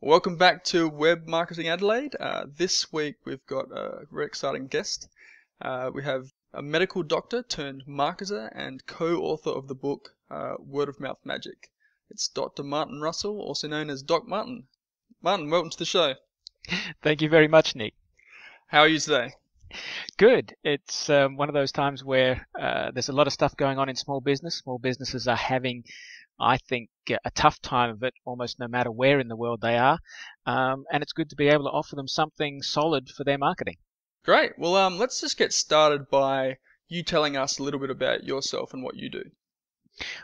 Welcome back to Web Marketing Adelaide. This week we've got a very exciting guest. We have a medical doctor turned marketer and co-author of the book Word of Mouth Magic. It's Dr. Martin Russell, also known as Doc Martin. Martin, welcome to the show. Thank you very much, Nick. How are you today? Good. It's one of those times where there's a lot of stuff going on in small business. Small businesses are having, I think, a tough time of it almost no matter where in the world they are. And it's good to be able to offer them something solid for their marketing. Great. Well, let's just get started by you telling us a little bit about yourself and what you do.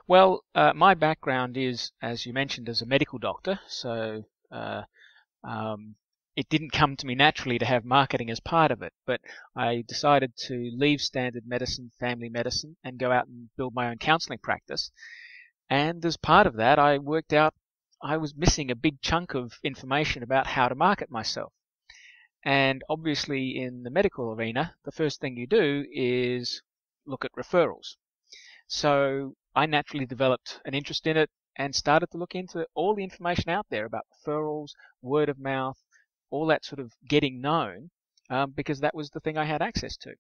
Well, my background is, as you mentioned, as a medical doctor. So it didn't come to me naturally to have marketing as part of it, but I decided to leave standard medicine, family medicine, and go out and build my own counseling practice. And as part of that, I worked out I was missing a big chunk of information about how to market myself. And obviously in the medical arena, the first thing you do is look at referrals. So I naturally developed an interest in it and started to look into all the information out there about referrals, word of mouth, all that sort of getting known, because that was the thing I had access to.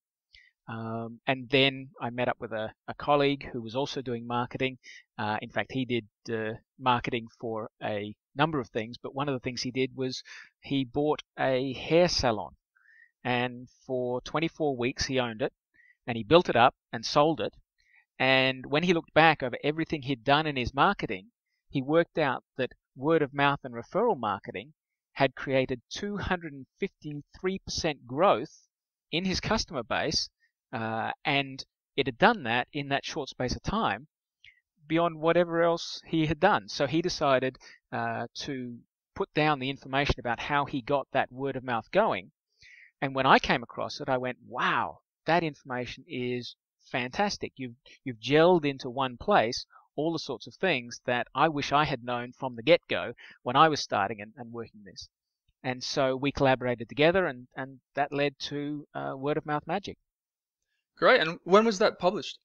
And then I met up with a colleague who was also doing marketing. In fact, he did marketing for a number of things, but one of the things he did was he bought a hair salon. And for 24 weeks he owned it, and he built it up and sold it. And when he looked back over everything he'd done in his marketing, he worked out that word of mouth and referral marketing had created 253% growth in his customer base, and it had done that in that short space of time beyond whatever else he had done. So he decided to put down the information about how he got that word of mouth going. And when I came across it, I went, wow, that information is fantastic. You've gelled into one place all the sorts of things that I wish I had known from the get-go when I was starting and working this. And so we collaborated together, and that led to Word of Mouth Magic. Great. And when was that published?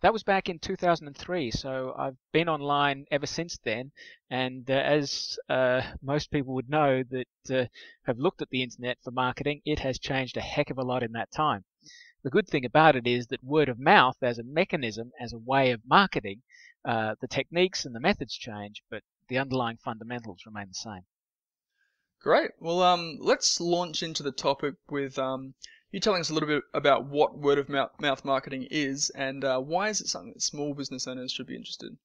That was back in 2003, so I've been online ever since then. And as most people would know that have looked at the internet for marketing, it has changed a heck of a lot in that time. The good thing about it is that word of mouth as a mechanism, as a way of marketing, the techniques and the methods change, but the underlying fundamentals remain the same. Great. Well, let's launch into the topic with you telling us a little bit about what word of mouth marketing is and why is it something that small business owners should be interested in?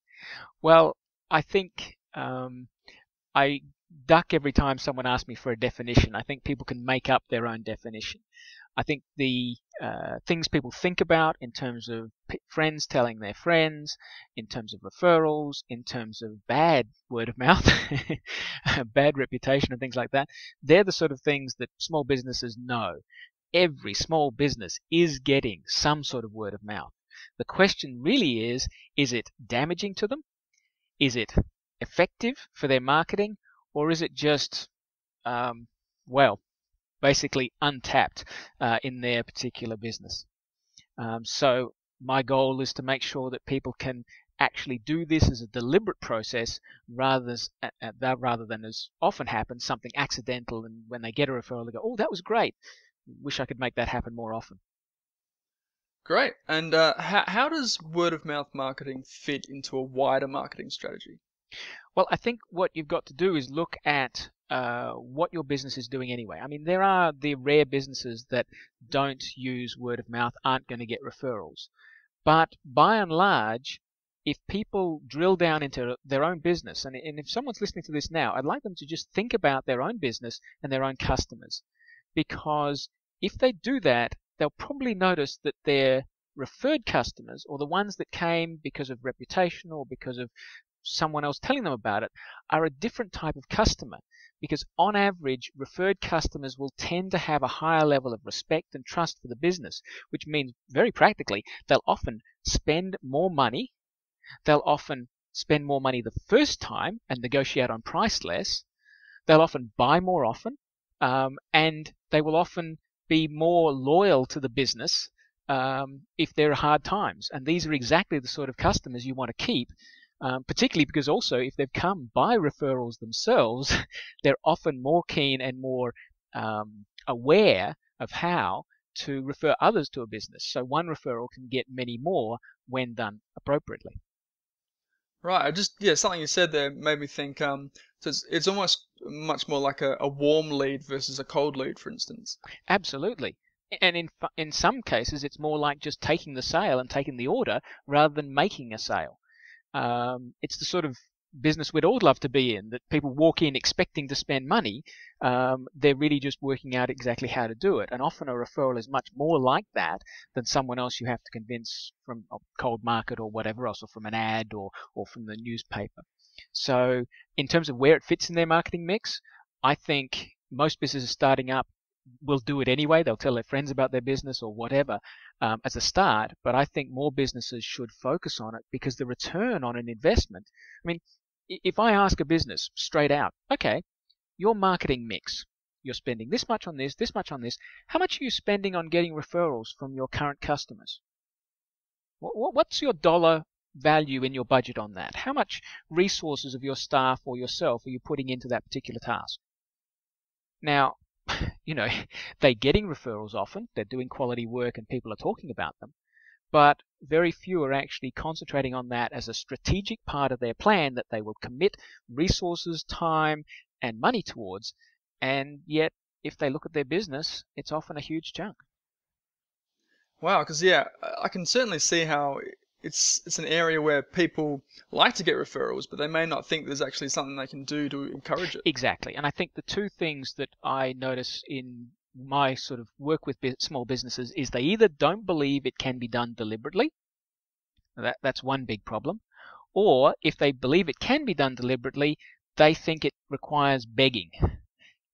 Well, I think I duck every time someone asks me for a definition. I think people can make up their own definition. I think the things people think about in terms of friends telling their friends, in terms of referrals, in terms of bad word of mouth, bad reputation and things like that, they're the sort of things that small businesses know. Every small business is getting some sort of word of mouth. The question really is it damaging to them? Is it effective for their marketing? Or is it just, basically untapped in their particular business? So my goal is to make sure that people can actually do this as a deliberate process rather than, as often happens, something accidental, and when they get a referral they go, oh, that was great. Wish I could make that happen more often. Great. And how does word of mouth marketing fit into a wider marketing strategy? Well, I think what you've got to do is look at what your business is doing anyway. I mean, there are the rare businesses that don't use word of mouth, aren't going to get referrals. But by and large, if people drill down into their own business, and if someone's listening to this now, I'd like them to just think about their own business and their own customers. Because if they do that, they'll probably notice that their referred customers, or the ones that came because of reputation or because of someone else telling them about it, are a different type of customer. Because on average, referred customers will tend to have a higher level of respect and trust for the business, which means very practically they'll often spend more money. They'll often spend more money the first time and negotiate on price less. They'll often buy more often, and they will often be more loyal to the business if there are hard times. And these are exactly the sort of customers you want to keep particularly because also if they've come by referrals themselves, they're often more keen and more aware of how to refer others to a business. So one referral can get many more when done appropriately. Right. Yeah, something you said there made me think. So it's almost much more like a warm lead versus a cold lead, for instance. Absolutely. And in some cases, it's more like just taking the sale and taking the order rather than making a sale. It's the sort of business we'd all love to be in, that people walk in expecting to spend money. They're really just working out exactly how to do it. And often a referral is much more like that than someone else you have to convince from a cold market or whatever else, or from an ad or from the newspaper. So in terms of where it fits in their marketing mix, I think most businesses starting up will do it anyway. They'll tell their friends about their business or whatever as a start. But I think more businesses should focus on it, because the return on an investment, I mean, if I ask a business straight out, okay, your marketing mix, you're spending this much on this much on this, how much are you spending on getting referrals from your current customers? What's your dollar value in your budget on that? How much resources of your staff or yourself are you putting into that particular task? Now, they're getting referrals often, they're doing quality work and people are talking about them, but very few are actually concentrating on that as a strategic part of their plan that they will commit resources, time, and money towards. And yet, if they look at their business, it's often a huge chunk. Wow, because yeah, I can certainly see how it's an area where people like to get referrals, but they may not think there's actually something they can do to encourage it. Exactly. And I think the two things that I notice in my sort of work with small businesses is they either don't believe it can be done deliberately. That's one big problem. Or if they believe it can be done deliberately, they think it requires begging.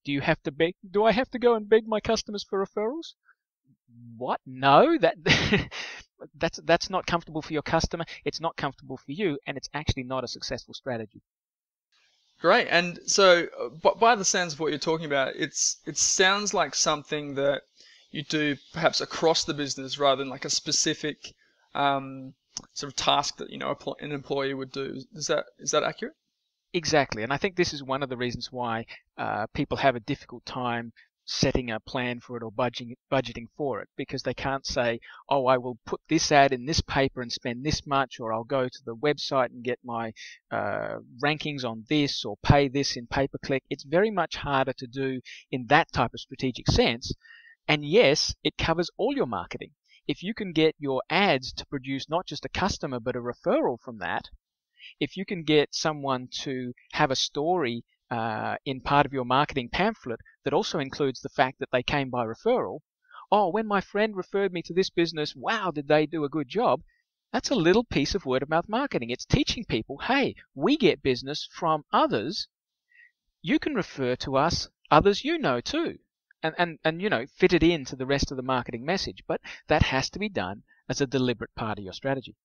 Do you have to beg? Do I have to go and beg my customers for referrals? What? No, that's not comfortable for your customer. It's not comfortable for you, and it's actually not a successful strategy. Great. And so, by the sounds of what you're talking about, it sounds like something that you do perhaps across the business rather than like a specific sort of task that an employee would do. Is that accurate? Exactly, and I think this is one of the reasons why people have a difficult time setting a plan for it or budgeting for it, because they can't say, oh, I will put this ad in this paper and spend this much, or I'll go to the website and get my rankings on this, or pay this in pay-per-click. It's very much harder to do in that type of strategic sense. And yes, it covers all your marketing. If you can get your ads to produce not just a customer but a referral from that, if you can get someone to have a story in part of your marketing pamphlet that also includes the fact that they came by referral, oh, when my friend referred me to this business, wow, did they do a good job? That's a little piece of word of mouth marketing. It's teaching people, hey, we get business from others. You can refer to us, others you know too. And fit it into the rest of the marketing message. But that has to be done as a deliberate part of your strategy.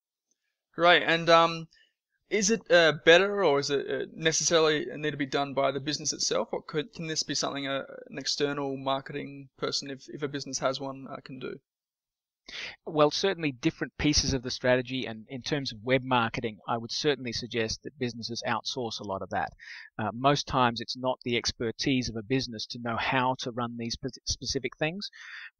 Great. And is it better, or is it necessarily need to be done by the business itself, or can this be something an external marketing person, if a business has one, can do? Well, certainly different pieces of the strategy, and in terms of web marketing, I would certainly suggest that businesses outsource a lot of that. Most times it's not the expertise of a business to know how to run these specific things,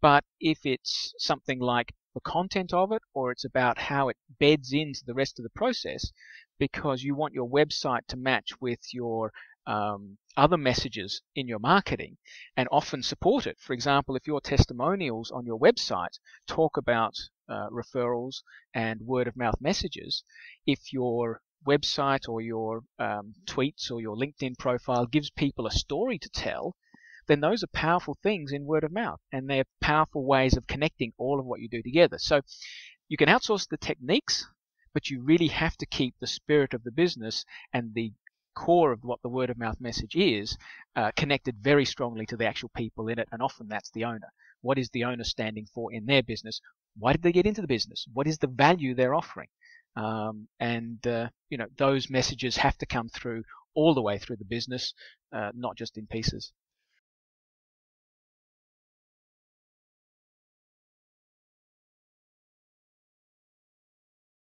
but if it's something like the content of it, or it's about how it beds into the rest of the process, because you want your website to match with your other messages in your marketing and often support it. For example, if your testimonials on your website talk about referrals and word of mouth messages, if your website or your tweets or your LinkedIn profile gives people a story to tell, then those are powerful things in word of mouth, and they're powerful ways of connecting all of what you do together. So you can outsource the techniques, but you really have to keep the spirit of the business and the core of what the word of mouth message is connected very strongly to the actual people in it, and often that's the owner. What is the owner standing for in their business? Why did they get into the business? What is the value they're offering? Those messages have to come through all the way through the business, not just in pieces.